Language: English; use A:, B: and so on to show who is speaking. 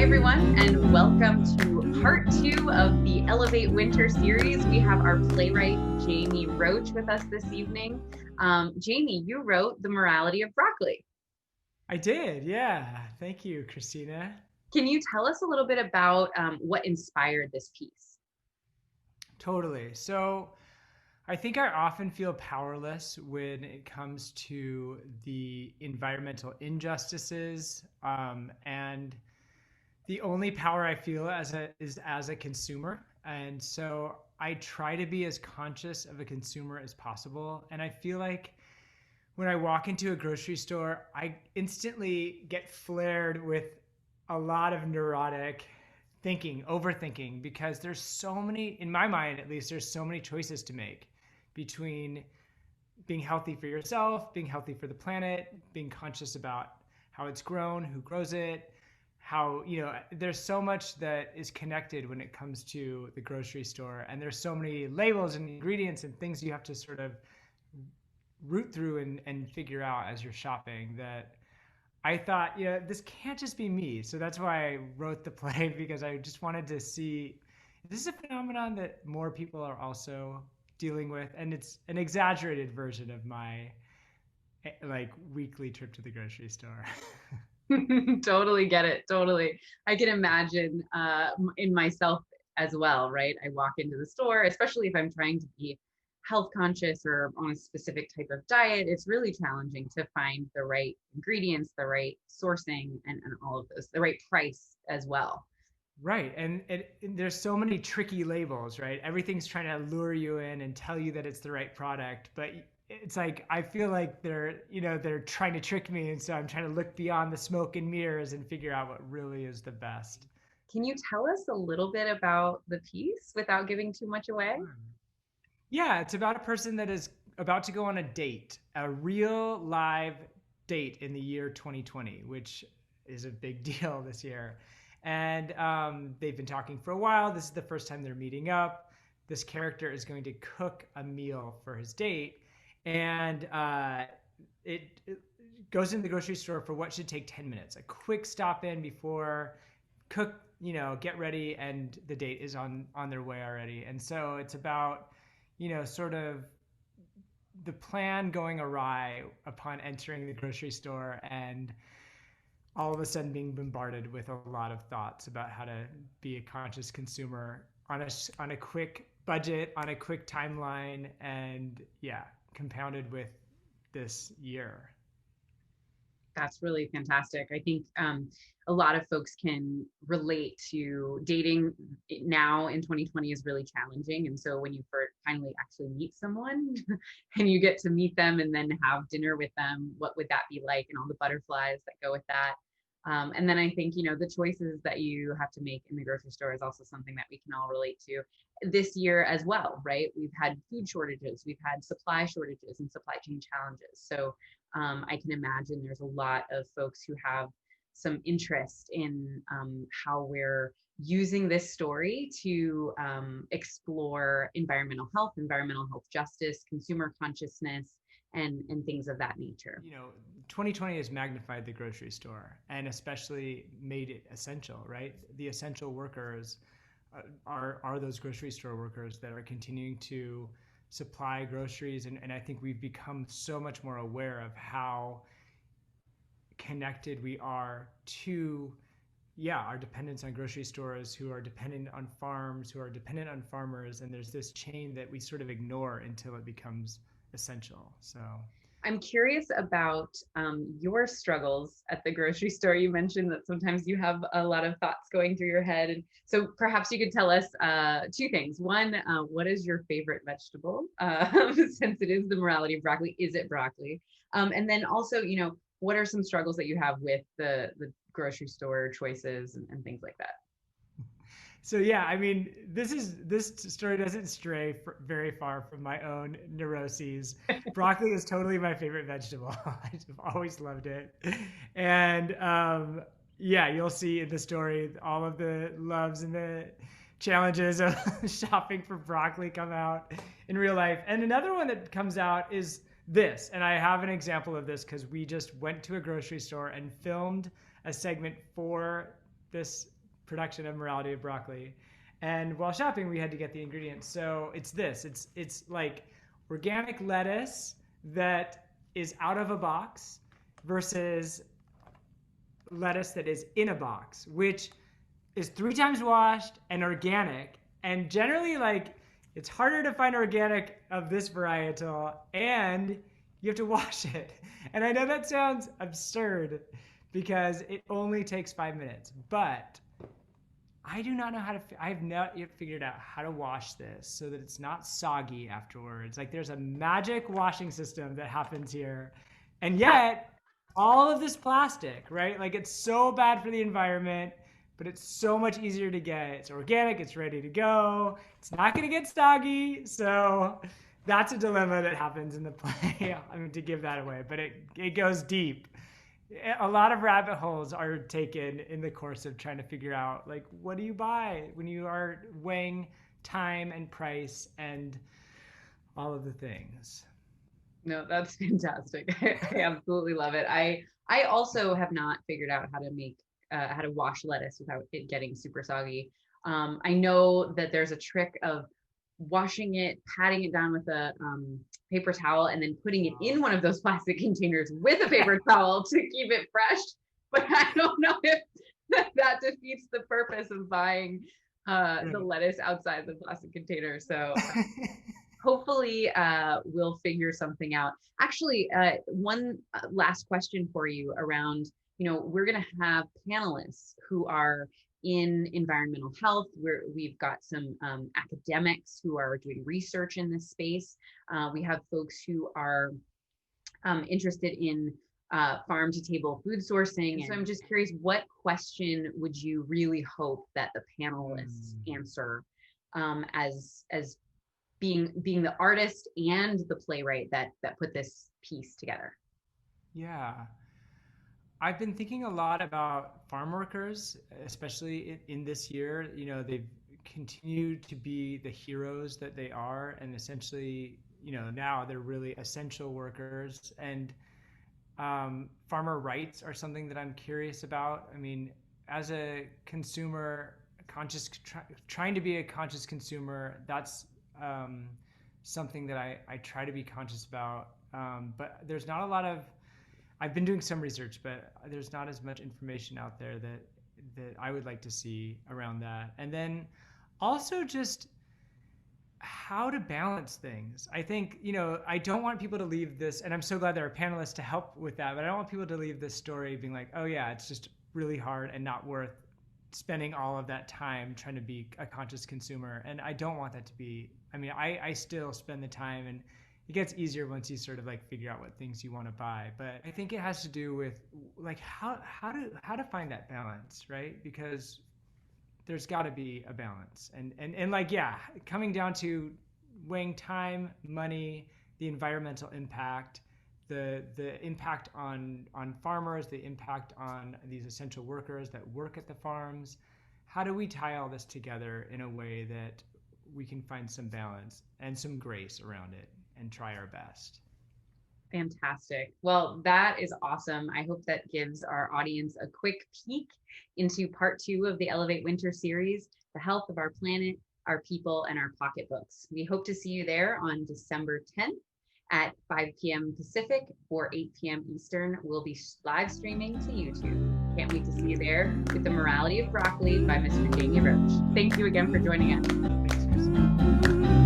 A: everyone, and welcome to part 2 of the Elevate Winter series. We have our playwright, Jamie Roach, with us this evening. Jamie, you wrote The Morality of Broccoli.
B: I did, yeah. Thank you, Christina.
A: Can you tell us a little bit about what inspired this piece?
B: Totally. So I think I often feel powerless when it comes to the environmental injustices, and the only power I feel is as a consumer. And so I try to be as conscious of a consumer as possible. And I feel like when I walk into a grocery store, I instantly get flared with a lot of neurotic thinking, overthinking, because there's so many, in my mind at least, there's so many choices to make between being healthy for yourself, being healthy for the planet, being conscious about how it's grown, who grows it, how, there's so much that is connected when it comes to the grocery store. And there's so many labels and ingredients and things you have to sort of root through and figure out as you're shopping that I thought, this can't just be me. So that's why I wrote the play because I just wanted to see this is a phenomenon that more people are also dealing with, and it's an exaggerated version of my like weekly trip to the grocery store.
A: Totally get it. Totally. I can imagine in myself as well, right? I walk into the store, especially if I'm trying to be health conscious or on a specific type of diet. It's really challenging to find the right ingredients, the right sourcing, and all of those, the right price as well.
B: Right. And there's so many tricky labels, right? Everything's trying to lure you in and tell you that it's the right product, but it's like I feel like they're trying to trick me, and so I'm trying to look beyond the smoke and mirrors and figure out what really is the best.
A: Can you tell us a little bit about the piece without giving too much away?
B: Sure. Yeah, it's about a person that is about to go on a date, a real live date in the year 2020, which is a big deal this year. And they've been talking for a while. This is the first time they're meeting up. This character is going to cook a meal for his date, and it goes into the grocery store for what should take 10 minutes, a quick stop in before cook, get ready, and the date is on their way already. And so it's about sort of the plan going awry upon entering the grocery store and all of a sudden being bombarded with a lot of thoughts about how to be a conscious consumer on a quick budget, on a quick timeline, and yeah, compounded with this year.
A: That's really fantastic. I think a lot of folks can relate to dating now in 2020 is really challenging. And so when you first finally actually meet someone and you get to meet them and then have dinner with them, what would that be like? And all the butterflies that go with that. And then I think, the choices that you have to make in the grocery store is also something that we can all relate to this year as well, right? We've had food shortages, we've had supply shortages and supply chain challenges. So I can imagine there's a lot of folks who have some interest in how we're using this story to explore environmental health justice, consumer consciousness, and things of that nature.
B: 2020 has magnified the grocery store and especially made it essential, right? The essential workers are those grocery store workers that are continuing to supply groceries. And I think we've become so much more aware of how connected we are to, yeah, our dependence on grocery stores, who are dependent on farms, who are dependent on farmers. And there's this chain that we sort of ignore until it becomes essential. So
A: I'm curious about your struggles at the grocery store. You mentioned that sometimes you have a lot of thoughts going through your head. And so perhaps you could tell us two things. One, what is your favorite vegetable? Since it is the morality of broccoli, is it broccoli? And then also, what are some struggles that you have with the grocery store choices and things like that?
B: So yeah, I mean, this story doesn't stray very far from my own neuroses. Broccoli is totally my favorite vegetable. I've always loved it, and yeah, you'll see in the story all of the loves and the challenges of shopping for broccoli come out in real life. And another one that comes out is this, and I have an example of this because we just went to a grocery store and filmed a segment for this production of Morality of Broccoli. And while shopping, we had to get the ingredients. So it's like organic lettuce that is out of a box versus lettuce that is in a box, which is 3 times washed and organic. And generally, like, it's harder to find organic of this varietal, and you have to wash it. And I know that sounds absurd because it only takes 5 minutes, but I do not know how to, I have not yet figured out how to wash this so that it's not soggy afterwards. Like, there's a magic washing system that happens here. And yet, all of this plastic, right? Like, it's so bad for the environment, but it's so much easier to get. It's organic, it's ready to go. It's not gonna get soggy. So that's a dilemma that happens in the play. I mean, to give that away, but it goes deep. A lot of rabbit holes are taken in the course of trying to figure out, like, what do you buy when you are weighing time and price and all of the things.
A: No, that's fantastic. I absolutely love it. I also have not figured out how to make how to wash lettuce without it getting super soggy. I know that there's a trick of washing it, patting it down with a paper towel, and then putting it in one of those plastic containers with a paper towel to keep it fresh. But I don't know if that defeats the purpose of buying the lettuce outside the plastic container. So hopefully we'll figure something out. Actually, one last question for you around, we're going to have panelists who are in environmental health. We've got some academics who are doing research in this space. We have folks who are interested in farm to table food sourcing. And so I'm just curious, what question would you really hope that the panelists answer as being the artist and the playwright that put this piece together?
B: Yeah. I've been thinking a lot about farm workers, especially in this year. They've continued to be the heroes that they are, and essentially, now they're really essential workers. And farmer rights are something that I'm curious about. I mean, as a consumer, trying to be a conscious consumer, that's something that I try to be conscious about. But there's not a lot of, I've been doing some research, but there's not as much information out there that I would like to see around that. And then also just how to balance things. I think, I don't want people to leave this, and I'm so glad there are panelists to help with that, but I don't want people to leave this story being like, oh yeah, it's just really hard and not worth spending all of that time trying to be a conscious consumer. And I don't want that to be, I still spend the time, and it gets easier once you sort of like figure out what things you want to buy. But I think it has to do with like how to find that balance, right? Because there's got to be a balance, and like, yeah, coming down to weighing time, money, the environmental impact, the impact on farmers, the impact on these essential workers that work at the farms. How do we tie all this together in a way that we can find some balance and some grace around it and try our best?
A: Fantastic. Well, that is awesome. I hope that gives our audience a quick peek into part 2 of the Elevate Winter series, the health of our planet, our people, and our pocketbooks. We hope to see you there on December 10th at 5 p.m. Pacific or 8 p.m. Eastern. We'll be live streaming to YouTube. Can't wait to see you there with The Morality of Broccoli by Mr. Jamie Roach. Thank you again for joining us.
B: Thanks, Kristen.